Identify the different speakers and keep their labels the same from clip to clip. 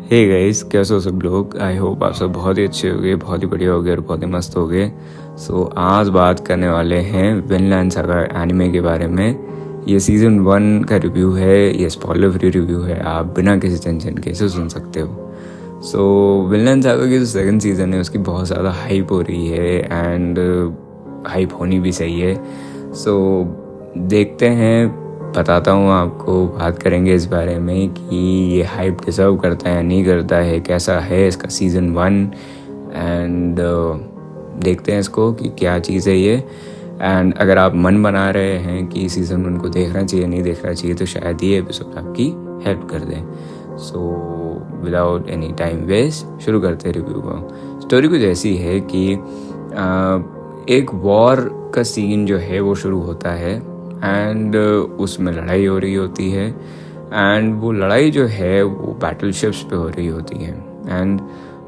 Speaker 1: Hey guys, कैसे हो सब लोग। आई होप आप सब बहुत ही अच्छे हो गए, बहुत ही बढ़िया हो गए और बहुत ही मस्त हो गए। सो आज बात करने वाले हैं विनलैंड सागा एनिमे के बारे में। ये सीज़न 1 का रिव्यू है, ये स्पॉइलर फ्री रिव्यू है, आप बिना किसी टेंशन के इसे सुन सकते हो। सो विनलैंड सागा की जो सेकंड सीज़न है उसकी बहुत ज़्यादा हाइप हो रही है एंड हाइप होनी भी सही है। सो देखते हैं, बताता हूँ आपको, बात करेंगे इस बारे में कि ये हाइप डिज़र्व करता है या नहीं करता है, कैसा है इसका सीज़न 1 एंड देखते हैं इसको कि क्या चीज़ है ये। एंड अगर आप मन बना रहे हैं कि सीज़न 1 को देखना चाहिए नहीं देखना चाहिए तो शायद ये एपिसोड आपकी हेल्प कर दें। So without any time waste शुरू करते हैं रिव्यू को। स्टोरी कुछ ऐसी है कि एक वॉर का सीन जो है वो शुरू होता है एंड उसमें लड़ाई हो रही होती है एंड वो लड़ाई जो है वो बैटलशिप्स पे हो रही होती है। एंड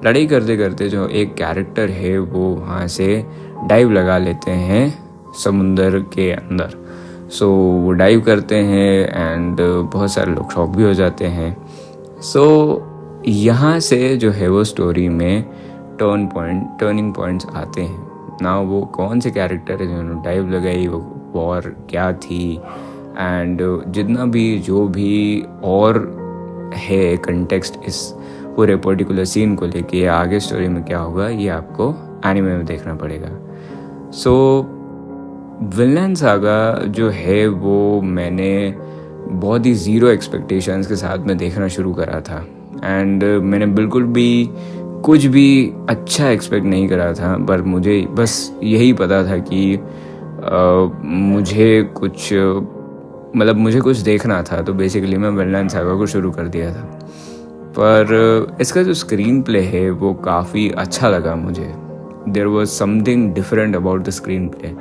Speaker 1: लड़ाई करते करते जो एक कैरेक्टर है वो वहाँ से डाइव लगा लेते हैं समुंदर के अंदर। सो वो डाइव करते हैं एंड बहुत सारे लोग शॉक भी हो जाते हैं। सो यहाँ से जो है वो स्टोरी में टर्निंग पॉइंट्स आते हैं ना। वो कौन से कैरेक्टर है जिन्होंने डाइव लगाई, वो वॉर क्या थी एंड जितना भी जो भी और है कंटेक्स्ट इस पूरे पर्टिकुलर सीन को लेके आगे स्टोरी में क्या होगा ये आपको एनिमे में देखना पड़ेगा। सो विनलैंड सागा जो है वो मैंने बहुत ही ज़ीरो एक्सपेक्टेशंस के साथ में देखना शुरू करा था एंड मैंने बिल्कुल भी कुछ भी अच्छा एक्सपेक्ट नहीं करा था, पर मुझे बस यही पता था कि मुझे कुछ देखना था। तो बेसिकली मैं विनलैंड सागा को शुरू कर दिया था, पर इसका जो स्क्रीन प्ले है वो काफ़ी अच्छा लगा मुझे। There was something different about the screenplay.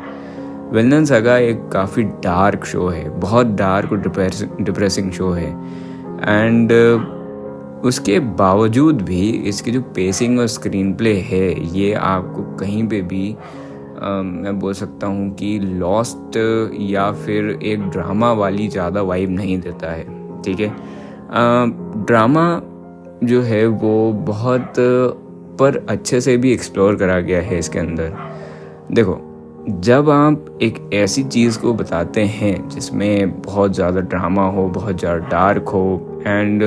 Speaker 1: Vinland Saga एक काफ़ी डार्क शो है, बहुत डार्क और डिप्रेसिंग शो है एंड उसके बावजूद भी इसकी जो पेसिंग और स्क्रीन प्ले है ये आपको कहीं पे भी मैं बोल सकता हूँ कि लॉस्ट या फिर एक ड्रामा वाली ज़्यादा वाइब नहीं देता है। ठीक है, ड्रामा जो है वो बहुत पर अच्छे से भी एक्सप्लोर करा गया है इसके अंदर। देखो, जब आप एक ऐसी चीज़ को बताते हैं जिसमें बहुत ज़्यादा ड्रामा हो, बहुत ज़्यादा डार्क हो एंड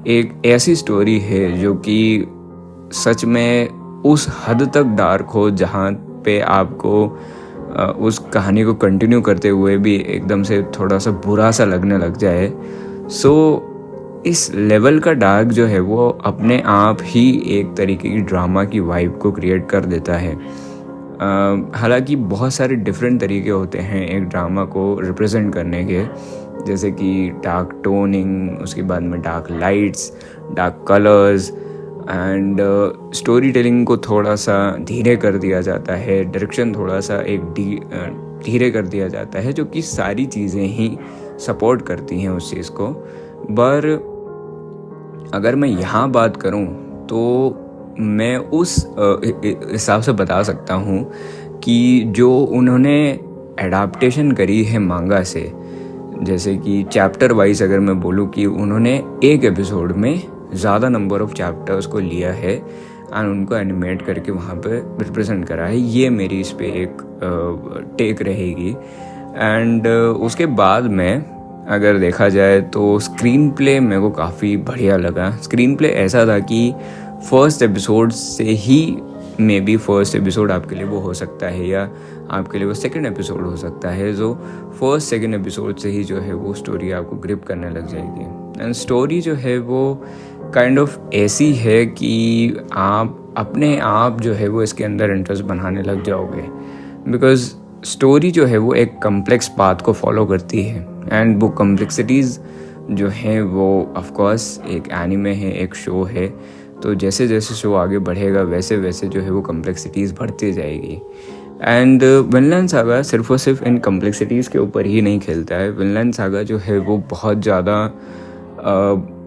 Speaker 1: एक ऐसी स्टोरी है जो कि सच में उस हद तक डार्क हो जहाँ पे आपको उस कहानी को कंटिन्यू करते हुए भी एकदम से थोड़ा सा बुरा सा लगने लग जाए। सो इस लेवल का डार्क जो है वो अपने आप ही एक तरीके की ड्रामा की वाइब को क्रिएट कर देता है। हालांकि बहुत सारे डिफरेंट तरीके होते हैं एक ड्रामा को रिप्रेजेंट करने के, जैसे कि डार्क टोनिंग, उसके बाद में dark lights, dark colours and story telling को थोड़ा सा धीरे कर दिया जाता है, डायरेक्शन थोड़ा सा एक धीरे कर दिया जाता है, जो कि सारी चीज़ें ही सपोर्ट करती हैं उस चीज़ को। पर अगर मैं यहाँ बात करूँ तो मैं उस हिसाब से बता सकता हूँ कि जो उन्होंने एडाप्टेशन करी है मांगा से, जैसे कि चैप्टर वाइज अगर मैं बोलूँ कि उन्होंने एक एपिसोड में ज़्यादा नंबर ऑफ चैप्टर्स को लिया है एंड उनको एनिमेट करके वहाँ पे रिप्रेजेंट करा है, ये मेरी इस पे एक टेक रहेगी। एंड उसके बाद में अगर देखा जाए तो स्क्रीन प्ले मेरे को काफ़ी बढ़िया लगा। स्क्रीन प्ले ऐसा था कि फर्स्ट एपिसोड से ही मे बी फर्स्ट एपिसोड आपके लिए वो हो सकता है या आपके लिए वो सेकंड एपिसोड हो सकता है, जो फर्स्ट सेकंड एपिसोड से ही जो है वो स्टोरी आपको ग्रिप करने लग जाएगी। एंड स्टोरी जो है वो काइंड ऑफ ऐसी है कि आप अपने आप जो है वो इसके अंदर इंटरेस्ट बनाने लग जाओगे, बिकॉज स्टोरी जो है वो एक कम्प्लेक्स पाथ को फॉलो करती है एंड वो कम्प्लेक्सिटीज़ जो हैं वो ऑफकोर्स एक एनिमे है, एक शो है, तो जैसे जैसे शो आगे बढ़ेगा वैसे वैसे जो है वो कम्प्लेक्सिटीज़ बढ़ती जाएगी। एंड विनलैंड सागा सिर्फ और सिर्फ इन कम्प्लेक्सिटीज़ के ऊपर ही नहीं खेलता है। विनलैंड सागा जो है वो बहुत ज़्यादा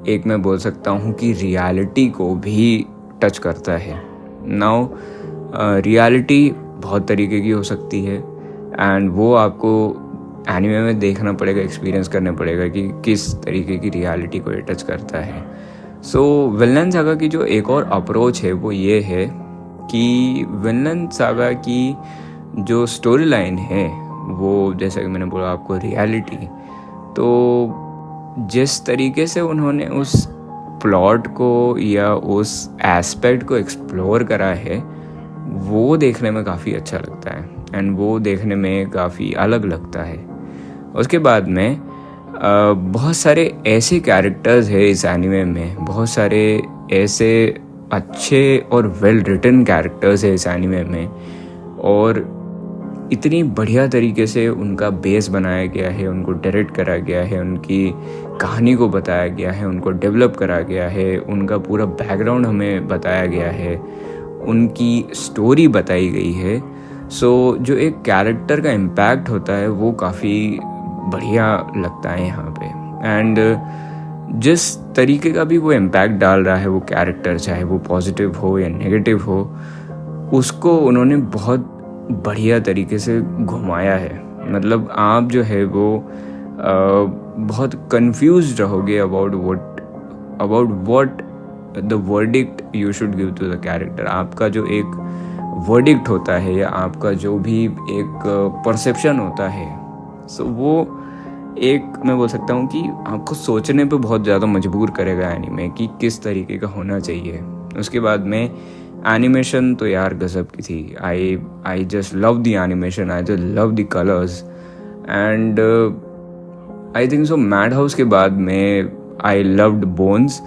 Speaker 1: एक मैं बोल सकता हूँ कि रियलिटी को भी टच करता है। नाउ रियलिटी बहुत तरीके की हो सकती है एंड वो आपको एनिमे में देखना पड़ेगा, एक्सपीरियंस करना पड़ेगा कि किस तरीके की रियलिटी को ये टच करता है। सो विनलैंड सागा की जो एक और अप्रोच है वो ये है कि विनलैंड सागा की जो स्टोरी लाइन है वो, जैसा कि मैंने बोला आपको, रियलिटी, तो जिस तरीके से उन्होंने उस प्लॉट को या उस एस्पेक्ट को एक्सप्लोर करा है वो देखने में काफ़ी अच्छा लगता है एंड वो देखने में काफ़ी अलग लगता है। उसके बाद में बहुत सारे ऐसे कैरेक्टर्स है इस एनिमे में, बहुत सारे ऐसे अच्छे और वेल रिटन कैरेक्टर्स है इस एनिमे में, और इतनी बढ़िया तरीके से उनका बेस बनाया गया है, उनको डायरेक्ट करा गया है, उनकी कहानी को बताया गया है, उनको डेवलप करा गया है, उनका पूरा बैकग्राउंड हमें बताया गया है, उनकी स्टोरी बताई गई है। सो जो एक कैरेक्टर का इम्पैक्ट होता है वो काफ़ी बढ़िया लगता है यहाँ पे। एंड जिस तरीके का भी वो इम्पैक्ट डाल रहा है वो कैरेक्टर, चाहे वो पॉजिटिव हो या नेगेटिव हो, उसको उन्होंने बहुत बढ़िया तरीके से घुमाया है। मतलब आप जो है वो बहुत कंफ्यूज रहोगे about what the verdict you should give to the character. आपका जो एक वर्डिक्ट होता है या आपका जो भी एक परसेप्शन होता है, सो वो एक, मैं बोल सकता हूँ कि आपको सोचने पे बहुत ज़्यादा मजबूर करेगा एनीमे कि किस तरीके का होना चाहिए। उसके बाद में एनिमेशन तो यार गजब की थी। I just love the animation, I just love the colours, and I think so Madhouse के बाद में I loved Bones,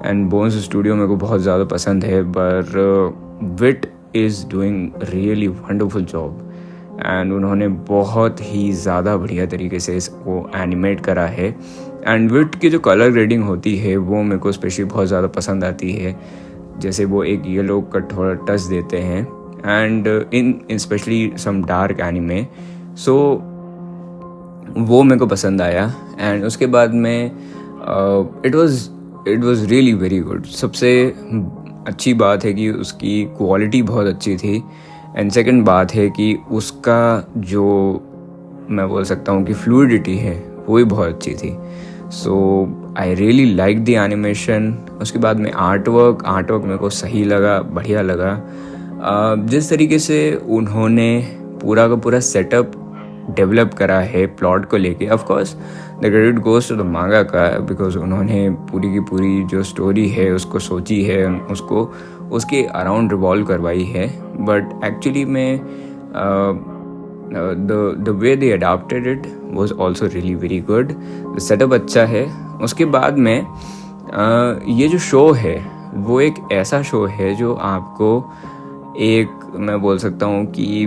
Speaker 1: and Bones studio मेरे को बहुत ज़्यादा पसंद है, पर Wit is doing really wonderful job, and उन्होंने बहुत ही ज़्यादा बढ़िया तरीके से इसको एनिमेट करा है। एंड विट की जो कलर ग्रेडिंग होती है वो मेरे को स्पेशली बहुत ज़्यादा पसंद आती है, जैसे वो एक येलो का थोड़ा टच देते हैं, and in especially some dark anime, so वो मेरे को पसंद आया। एंड उसके बाद में it was really very good. सबसे अच्छी बात है कि उसकी क्वालिटी बहुत अच्छी थी, एंड सेकंड बात है कि उसका जो, मैं बोल सकता हूँ कि फ्लूइडिटी है वो भी बहुत अच्छी थी। So I really like the animation. उसके बाद में आर्टवर्क मेरे को सही लगा, बढ़िया लगा। जिस तरीके से उन्होंने पूरा का पूरा सेटअप डेवलप करा है प्लॉट को लेके, of course the credit goes to the manga का, बिकॉज उन्होंने पूरी की पूरी जो स्टोरी है उसको सोची है, उसको उसके अराउंड रिवॉल्व करवाई है, बट एक्चुअली में the way they adapted it was also really very good. The setup अच्छा है। उसके बाद में ये जो शो है वो एक ऐसा शो है जो आपको एक, मैं बोल सकता हूँ कि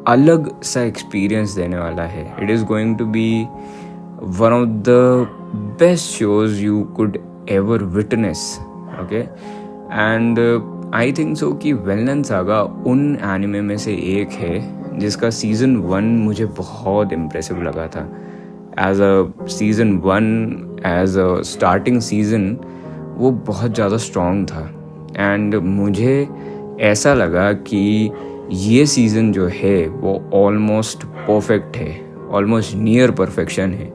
Speaker 1: अलग सा एक्सपीरियंस देने वाला है। It is going to be one of the best shows you could ever witness, okay. And I think so कि विनलैंड सागा उन एनिमे में से एक है जिसका सीज़न 1 मुझे बहुत इम्प्रेसिव लगा था। As a season 1, as a starting season, वो बहुत ज़्यादा स्ट्रॉन्ग था, एंड मुझे ऐसा लगा कि ये सीज़न जो है वो ऑलमोस्ट परफेक्ट है, ऑलमोस्ट नियर परफेक्शन है।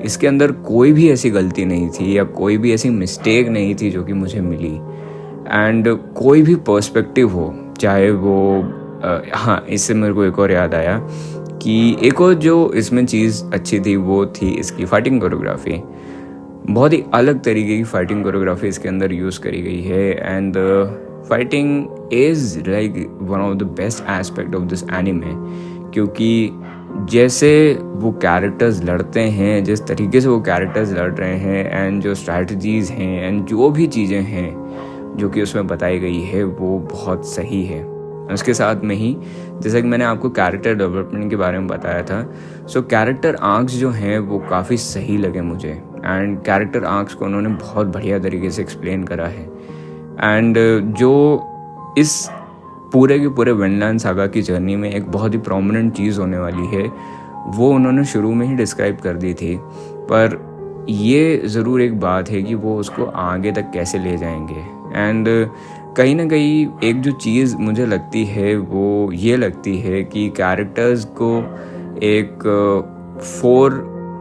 Speaker 1: इसके अंदर कोई भी ऐसी गलती नहीं थी या कोई भी ऐसी मिस्टेक नहीं थी जो कि मुझे मिली। एंड कोई भी पर्सपेक्टिव हो, चाहे वो हाँ, इससे मेरे को एक और याद आया कि एक और जो इसमें चीज़ अच्छी थी वो थी इसकी फाइटिंग कोरियोग्राफी। बहुत ही अलग तरीके की फाइटिंग कोरियोग्राफी इसके अंदर यूज़ करी गई है, and fighting is like one of the best aspect of this anime, क्योंकि जैसे वो कैरेक्टर्स लड़ते हैं, जिस तरीके से वो कैरेक्टर्स लड़ रहे हैं, एंड जो स्ट्रैटेजीज़ हैं, एंड जो भी चीज़ें हैं जो कि उसमें बताई गई है वो बहुत सही है। उसके साथ में ही जैसा कि मैंने आपको कैरेक्टर डेवलपमेंट के बारे में बताया था, सो कैरेक्टर आर्क्स जो हैं वो काफ़ी सही लगे मुझे, एंड कैरेक्टर आर्क्स को उन्होंने बहुत बढ़िया तरीके से एक्सप्लेन करा है। एंड जो इस पूरे के पूरे विनलैंड सागा की जर्नी में एक बहुत ही प्रोमिनेंट चीज़ होने वाली है वो उन्होंने शुरू में ही डिस्क्राइब कर दी थी, पर ये ज़रूर एक बात है कि वो उसको आगे तक कैसे ले जाएंगे। एंड कहीं ना कहीं एक जो चीज़ मुझे लगती है वो ये लगती है कि कैरेक्टर्स को एक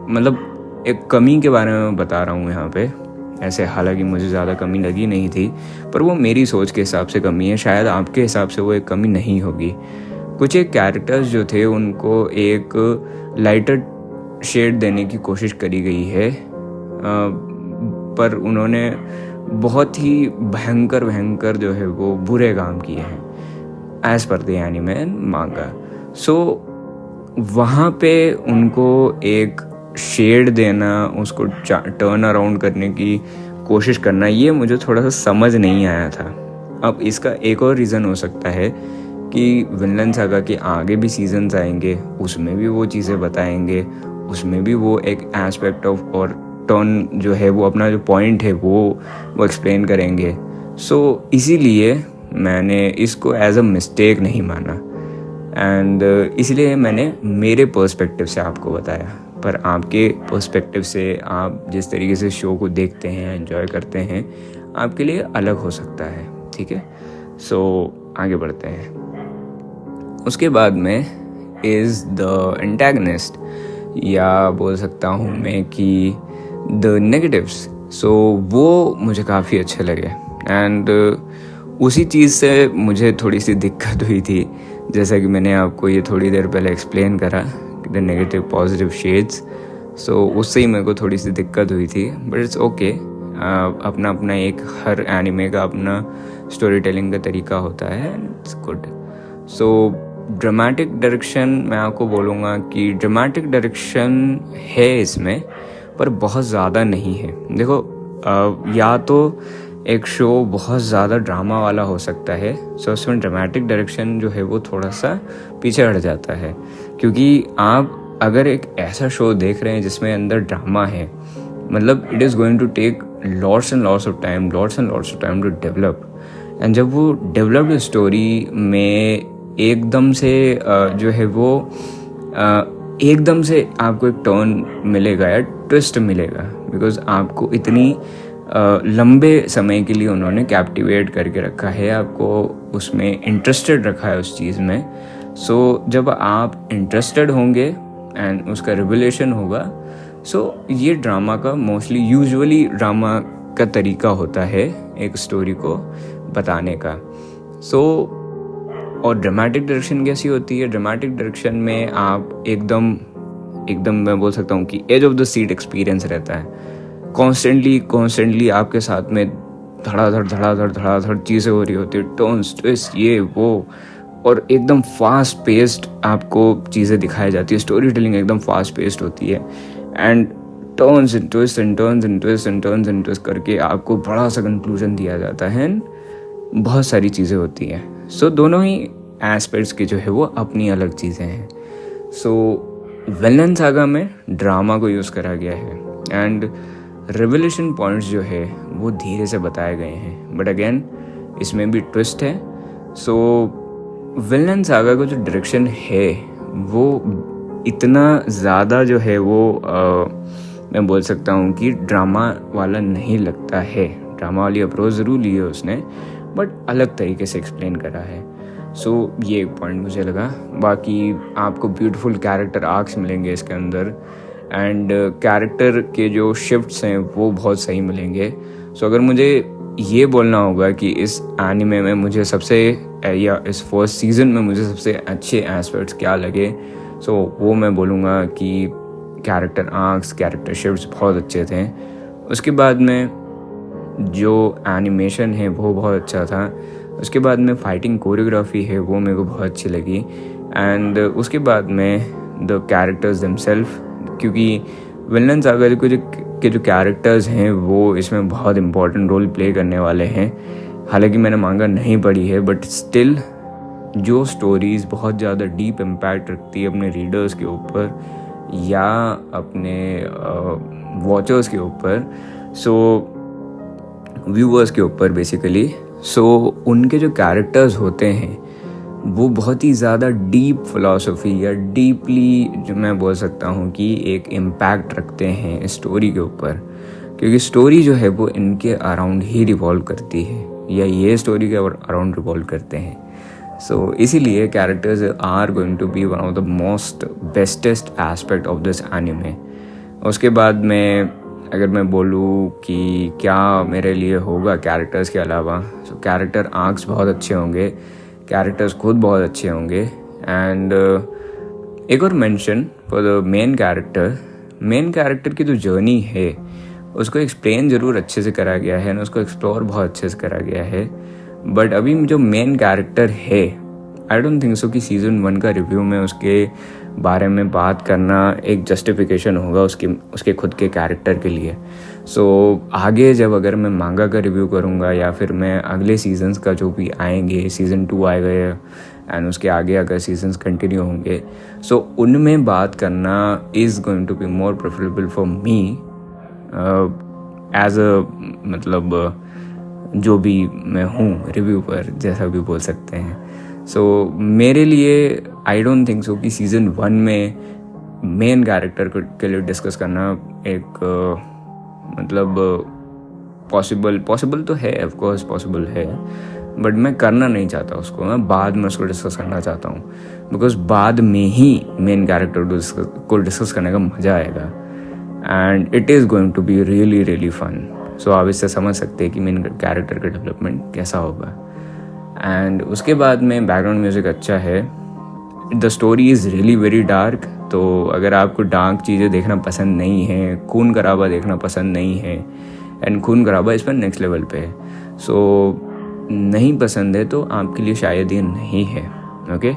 Speaker 1: मतलब एक कमी के बारे में बता रहा हूँ यहाँ पे, ऐसे, हालांकि मुझे ज़्यादा कमी लगी नहीं थी, पर वो मेरी सोच के हिसाब से कमी है, शायद आपके हिसाब से वो एक कमी नहीं होगी। कुछ एक कैरेक्टर्स जो थे उनको एक लाइटर शेड देने की कोशिश करी गई है, पर उन्होंने बहुत ही भयंकर जो है वो बुरे काम किए हैं as per the anime and मांगा। सो वहाँ पे उनको एक शेड देना, उसको टर्न अराउंड करने की कोशिश करना, ये मुझे थोड़ा सा समझ नहीं आया था। अब इसका एक और रीज़न हो सकता है कि विनलैंड सागा के आगे भी सीजन्स आएंगे, उसमें भी वो चीज़ें बताएंगे, उसमें भी वो एक एस्पेक्ट ऑफ और टर्न जो है वो अपना जो पॉइंट है वो एक्सप्लेन करेंगे। सो इसीलिए मैंने इसको एज अ मिस्टेक नहीं माना, एंड इसलिए मैंने मेरे पर्सपेक्टिव से आपको बताया। पर आपके पर्सपेक्टिव से, आप जिस तरीके से शो को देखते हैं, एंजॉय करते हैं, आपके लिए अलग हो सकता है, ठीक है। सो आगे बढ़ते हैं। उसके बाद में इज़ द एंटेगनिस्ट, या बोल सकता हूँ मैं कि द नेगेटिव्स। सो वो मुझे काफ़ी अच्छे लगे, एंड उसी चीज़ से मुझे थोड़ी सी दिक्कत हुई थी, जैसा कि मैंने आपको ये थोड़ी देर पहले एक्सप्लेन करा, द नेगेटिव पॉजिटिव शेड्स। सो उससे ही मेरे को थोड़ी सी दिक्कत हुई थी, बट इट्स ओके। अपना अपना एक, हर एनिमे का अपना स्टोरी टेलिंग का तरीका होता है, it's good. So dramatic direction, मैं आपको बोलूँगा कि ड्रामेटिक डायरेक्शन है इसमें, पर बहुत ज़्यादा नहीं है। देखो, या तो एक शो बहुत ज़्यादा ड्रामा वाला हो सकता है, सो उसमें ड्रामेटिक डायरेक्शन जो है वो थोड़ा सा पीछे हट जाता है, क्योंकि आप अगर एक ऐसा शो देख रहे हैं जिसमें अंदर ड्रामा है, मतलब it is going to take lots and lots of time to develop. And जब वो डेवलप्ड स्टोरी में एकदम से जो है वो एकदम से आपको एक टर्न मिलेगा या ट्विस्ट मिलेगा, बिकॉज आपको इतनी लंबे समय के लिए उन्होंने कैप्टिवेट करके रखा है, आपको उसमें इंटरेस्टेड रखा है उस चीज़ में। सो जब आप इंटरेस्टेड होंगे एंड उसका रिवलेशन होगा, सो ये ड्रामा का मोस्टली यूजुअली ड्रामा का तरीका होता है एक स्टोरी को बताने का। सो और ड्रामेटिक डायरेक्शन कैसी होती है? ड्रामेटिक डायरेक्शन में आप एकदम मैं बोल सकता हूँ कि as of the seat experience रहता है। कॉन्स्टेंटली आपके साथ में धड़ाधड़ चीज़ें हो रही होती है, टर्न्स, ट्विस्ट, ये वो, और एकदम फास्ट पेस्ड आपको चीज़ें दिखाई जाती है। स्टोरी टेलिंग एकदम फास्ट पेस्ड होती है, एंड टर्न्स एंड ट्विस्ट करके आपको बड़ा सा कंक्लूजन दिया जाता है, बहुत सारी चीज़ें होती हैं। सो दोनों ही एस्पेक्ट्स की जो है वो अपनी अलग चीज़ें हैं। सो विनलैंड सागा में ड्रामा को यूज़ करा गया है, एंड रिवलेशन पॉइंट्स जो है वो धीरे से बताए गए हैं, बट अगेन इसमें भी ट्विस्ट है। सो विनलैंड सागा का जो डायरेक्शन है वो इतना ज़्यादा जो है वो मैं बोल सकता हूँ कि ड्रामा वाला नहीं लगता है। ड्रामा वाली अप्रोच ज़रूर ली है उसने, बट अलग तरीके से एक्सप्लेन करा है। सो ये एक पॉइंट मुझे लगा। बाकी आपको ब्यूटीफुल कैरेक्टर आर्क्स मिलेंगे इसके अंदर, एंड कैरेक्टर के जो शिफ्ट्स हैं वो बहुत सही मिलेंगे। सो अगर मुझे ये बोलना होगा कि इस एनिमे में मुझे सबसे, या इस फर्स्ट सीज़न में मुझे सबसे अच्छे एस्पेक्ट्स क्या लगे, सो वो मैं बोलूँगा कि कैरेक्टर आर्क्स, कैरेक्टर शिफ्ट्स बहुत अच्छे थे। उसके बाद में जो एनिमेशन है वो बहुत अच्छा था। उसके बाद में फाइटिंग कोरियोग्राफी है वो मेरे को बहुत अच्छी लगी, एंड उसके बाद में द कैरेक्टर्स देमसेल्फ, क्योंकि विनलैंड सागा के जो कैरेक्टर्स हैं वो इसमें बहुत इंपॉर्टेंट रोल प्ले करने वाले हैं। हालांकि मैंने मांगा नहीं पढ़ी है, बट स्टिल जो स्टोरीज़ बहुत ज़्यादा डीप इम्पैक्ट रखती है अपने रीडर्स के ऊपर या अपने वॉचर्स के ऊपर, सो व्यूअर्स के ऊपर बेसिकली, सो उनके जो कैरेक्टर्स होते हैं वो बहुत ही ज़्यादा डीप फिलॉसफी या डीपली, जो मैं बोल सकता हूँ कि एक इम्पैक्ट रखते हैं स्टोरी के ऊपर, क्योंकि स्टोरी जो है वो इनके अराउंड ही रिवॉल्व करती है, या ये स्टोरी के अराउंड रिवॉल्व करते हैं। सो इसीलिए characters are going to be one of the most bestest aspect of this anime. उसके बाद में अगर मैं बोलूँ कि क्या मेरे लिए होगा कैरेक्टर्स के अलावा, तो कैरेक्टर आर्क्स बहुत अच्छे होंगे, कैरेक्टर्स खुद बहुत अच्छे होंगे। एंड एक और mention for the main character की जो जर्नी है उसको एक्सप्लेन ज़रूर अच्छे से करा गया है ना, उसको एक्सप्लोर बहुत अच्छे से करा गया है। बट अभी जो मेन कैरेक्टर है, आई डोंट थिंक सो कि सीज़न 1 का रिव्यू में उसके बारे में बात करना एक जस्टिफिकेशन होगा उसके खुद के कैरेक्टर के लिए। सो आगे जब अगर मैं मांगा का रिव्यू करूँगा या फिर मैं अगले सीजन्स का जो भी आएंगे, सीज़न 2 आएगा एंड उसके आगे अगर सीजन्स कंटिन्यू होंगे, सो उनमें बात करना is going to be more preferable for me as a मतलब जो भी मैं हूँ रिव्यू पर, जैसा भी बोल सकते हैं। सो मेरे लिए आई डोंट थिंक सो कि सीज़न 1 में मेन कैरेक्टर के लिए डिस्कस करना एक मतलब पॉसिबल तो है, ऑफ कोर्स पॉसिबल है, बट मैं करना नहीं चाहता उसको। मैं बाद में उसको डिस्कस करना चाहता हूँ, बिकॉज बाद में ही मेन कैरेक्टर को डिस्कस करने का मज़ा आएगा and it is going to be really fun. So आप इससे समझ सकते हैं कि मेन कैरेक्टर का डेवलपमेंट कैसा होगा। एंड उसके बाद में बैकग्राउंड म्यूज़िक अच्छा है। The story is really very dark, तो अगर आपको डार्क चीज़ें देखना पसंद नहीं है, खून खराबा देखना पसंद नहीं है, एंड खून खराबा इस पर नेक्स्ट लेवल पे है, सो नहीं पसंद है तो आपके लिए शायद ये नहीं है। ओके,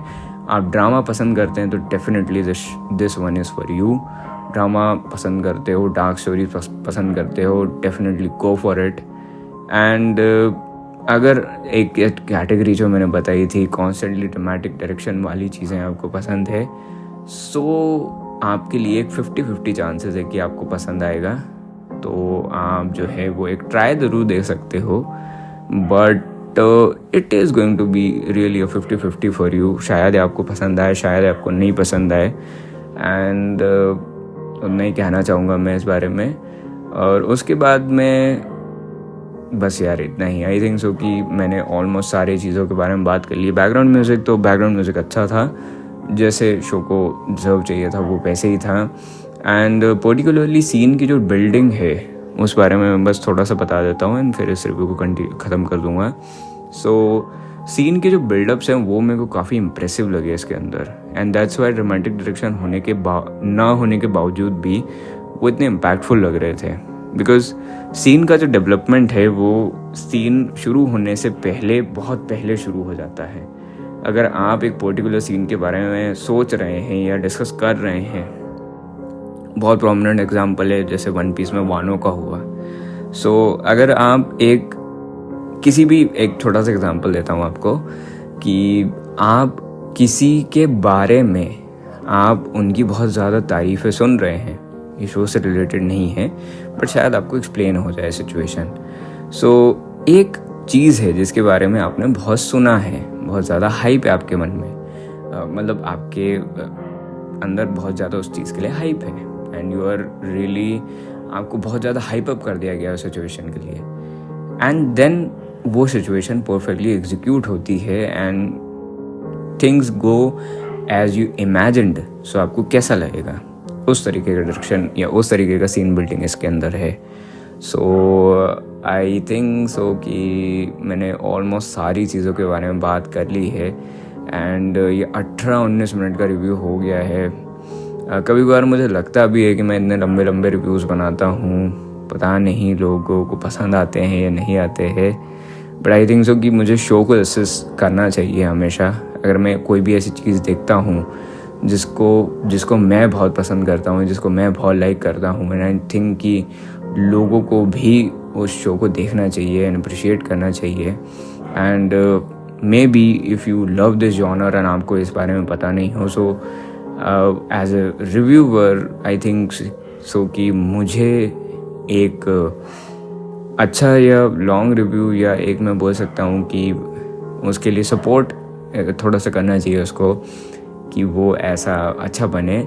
Speaker 1: आप ड्रामा पसंद करते हैं तो definitely this one is for you. Drama पसंद करते हो, डार्क स्टोरी पसंद करते हो, definitely go for it. And अगर एक कैटेगरी जो मैंने बताई थी कॉन्स्टेंटली ड्रामेटिक डायरेक्शन वाली चीज़ें आपको पसंद है, सो आपके लिए एक 50-50 चांसेस है कि आपको पसंद आएगा। तो आप जो है वो एक ट्राई ज़रूर दे सकते हो, but it is going to be really a 50-50 for you. शायद आपको पसंद आए, शायद आपको नहीं पसंद आए, एंड नहीं कहना चाहूँगा मैं इस बारे में। और उसके बाद में बस यार इतना ही। आई थिंक सो कि मैंने ऑलमोस्ट सारी चीज़ों के बारे में बात कर ली। बैकग्राउंड म्यूज़िक अच्छा था, जैसे शो को डिजर्व चाहिए था वो वैसे ही था। एंड पर्टिकुलरली सीन की जो बिल्डिंग है उस बारे में मैं बस थोड़ा सा बता देता हूँ एंड फिर इस रिव्यू को ख़त्म कर दूँगा। सो सीन के जो बिल्डअप्स हैं वो मेरे को काफ़ी इंप्रेसिव लगे इसके अंदर, and that's why romantic direction ना होने के बावजूद भी वो इतने इम्पैक्टफुल लग रहे थे। बिकॉज सीन का जो डेवलपमेंट है वो सीन शुरू होने से पहले बहुत पहले शुरू हो जाता है। अगर आप एक पर्टिकुलर सीन के बारे में सोच रहे हैं या डिस्कस कर रहे हैं, बहुत प्रोमिनेंट एग्जांपल है जैसे वन पीस में वानो का हुआ। सो अगर आप किसी भी एक छोटा सा एग्जांपल देता हूँ आपको कि आप किसी के बारे में आप उनकी बहुत ज़्यादा तारीफ़ें सुन रहे हैं, ये शो से रिलेटेड नहीं है बट शायद आपको एक्सप्लेन हो जाए सिचुएशन। सो एक चीज़ है जिसके बारे में आपने बहुत सुना है, बहुत ज़्यादा हाइप है आपके मन में, मतलब आपके अंदर बहुत ज़्यादा उस चीज़ के लिए हाइप है, एंड यू आर रियली, आपको बहुत ज़्यादा हाइप अप कर दिया गया उस सिचुएशन के लिए, एंड देन वो सिचुएशन परफेक्टली एग्जीक्यूट होती है and things go as you imagined. So आपको कैसा लगेगा? उस तरीके का डायरेक्शन या उस तरीके का सीन बिल्डिंग इसके अंदर है। सो आई थिंक सो कि मैंने ऑलमोस्ट सारी चीज़ों के बारे में बात कर ली है, एंड ये 18-19 मिनट का रिव्यू हो गया है। कभी कभार मुझे लगता भी है कि मैं इतने लंबे लंबे रिव्यूज़ बनाता हूँ, पता नहीं लोगों को पसंद आते हैं या नहीं आते हैं, बट आई थिंक सो कि मुझे शो को जस्टिस करना चाहिए हमेशा। अगर मैं कोई भी ऐसी चीज़ देखता हूँ जिसको मैं बहुत पसंद करता हूँ, जिसको मैं बहुत लाइक करता हूँ, एंड आई थिंक कि लोगों को भी उस शो को देखना चाहिए एंड अप्रिशिएट करना चाहिए। And maybe if you love this genre and आपको इस बारे में पता नहीं हो, so as a reviewer I think so कि मुझे एक अच्छा या लॉन्ग रिव्यू या एक मैं बोल सकता हूँ कि उसके लिए सपोर्ट थोड़ा सा करना चाहिए उसको, कि वो ऐसा अच्छा बने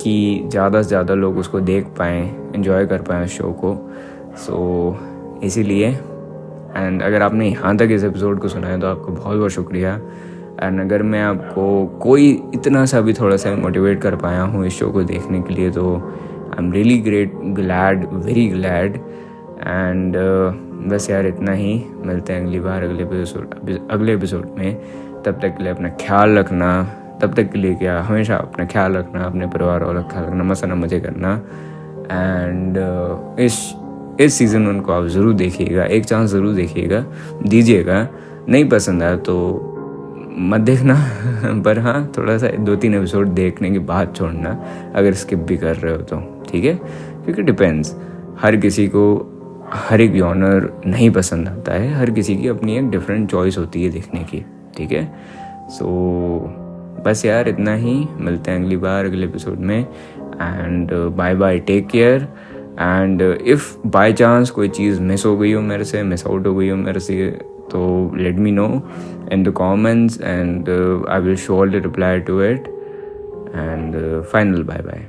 Speaker 1: कि ज़्यादा से ज़्यादा लोग उसको देख पाएँ, एंजॉय कर पाएँ उस शो को। सो इसीलिए, एंड अगर आपने यहाँ तक इस एपिसोड को सुना है तो आपको बहुत बहुत शुक्रिया। एंड अगर मैं आपको कोई इतना सा भी थोड़ा सा मोटिवेट कर पाया हूँ इस शो को देखने के लिए, तो I am really glad, very glad. And बस यार इतना ही, मिलते हैं अगली बार अगले एपिसोड में। तब तक के लिए अपना ख्याल रखना, तब तक के लिए क्या, हमेशा अपना ख्याल रखना, अपने परिवार वालों का ख्याल रखना, मसाना मज़े करना। एंड इस सीज़न उनको आप ज़रूर देखिएगा, एक चांस ज़रूर देखिएगा, दीजिएगा। नहीं पसंद आया तो मत देखना पर हाँ, थोड़ा सा 2-3 एपिसोड देखने के बाद छोड़ना अगर स्किप भी कर रहे हो तो, ठीक है? क्योंकि डिपेंड्स, हर किसी को हर एक जॉनर नहीं पसंद आता है, हर किसी की अपनी एक डिफरेंट चॉइस होती है देखने की, ठीक है? सो बस यार इतना ही, मिलते हैं अगली बार अगले एपिसोड में। And bye bye, take care. And if by chance कोई चीज़ मिस हो गई हो मेरे से, मिस आउट हो गई हो मेरे से, तो let me know in the comments and I will surely reply to it. And final bye bye.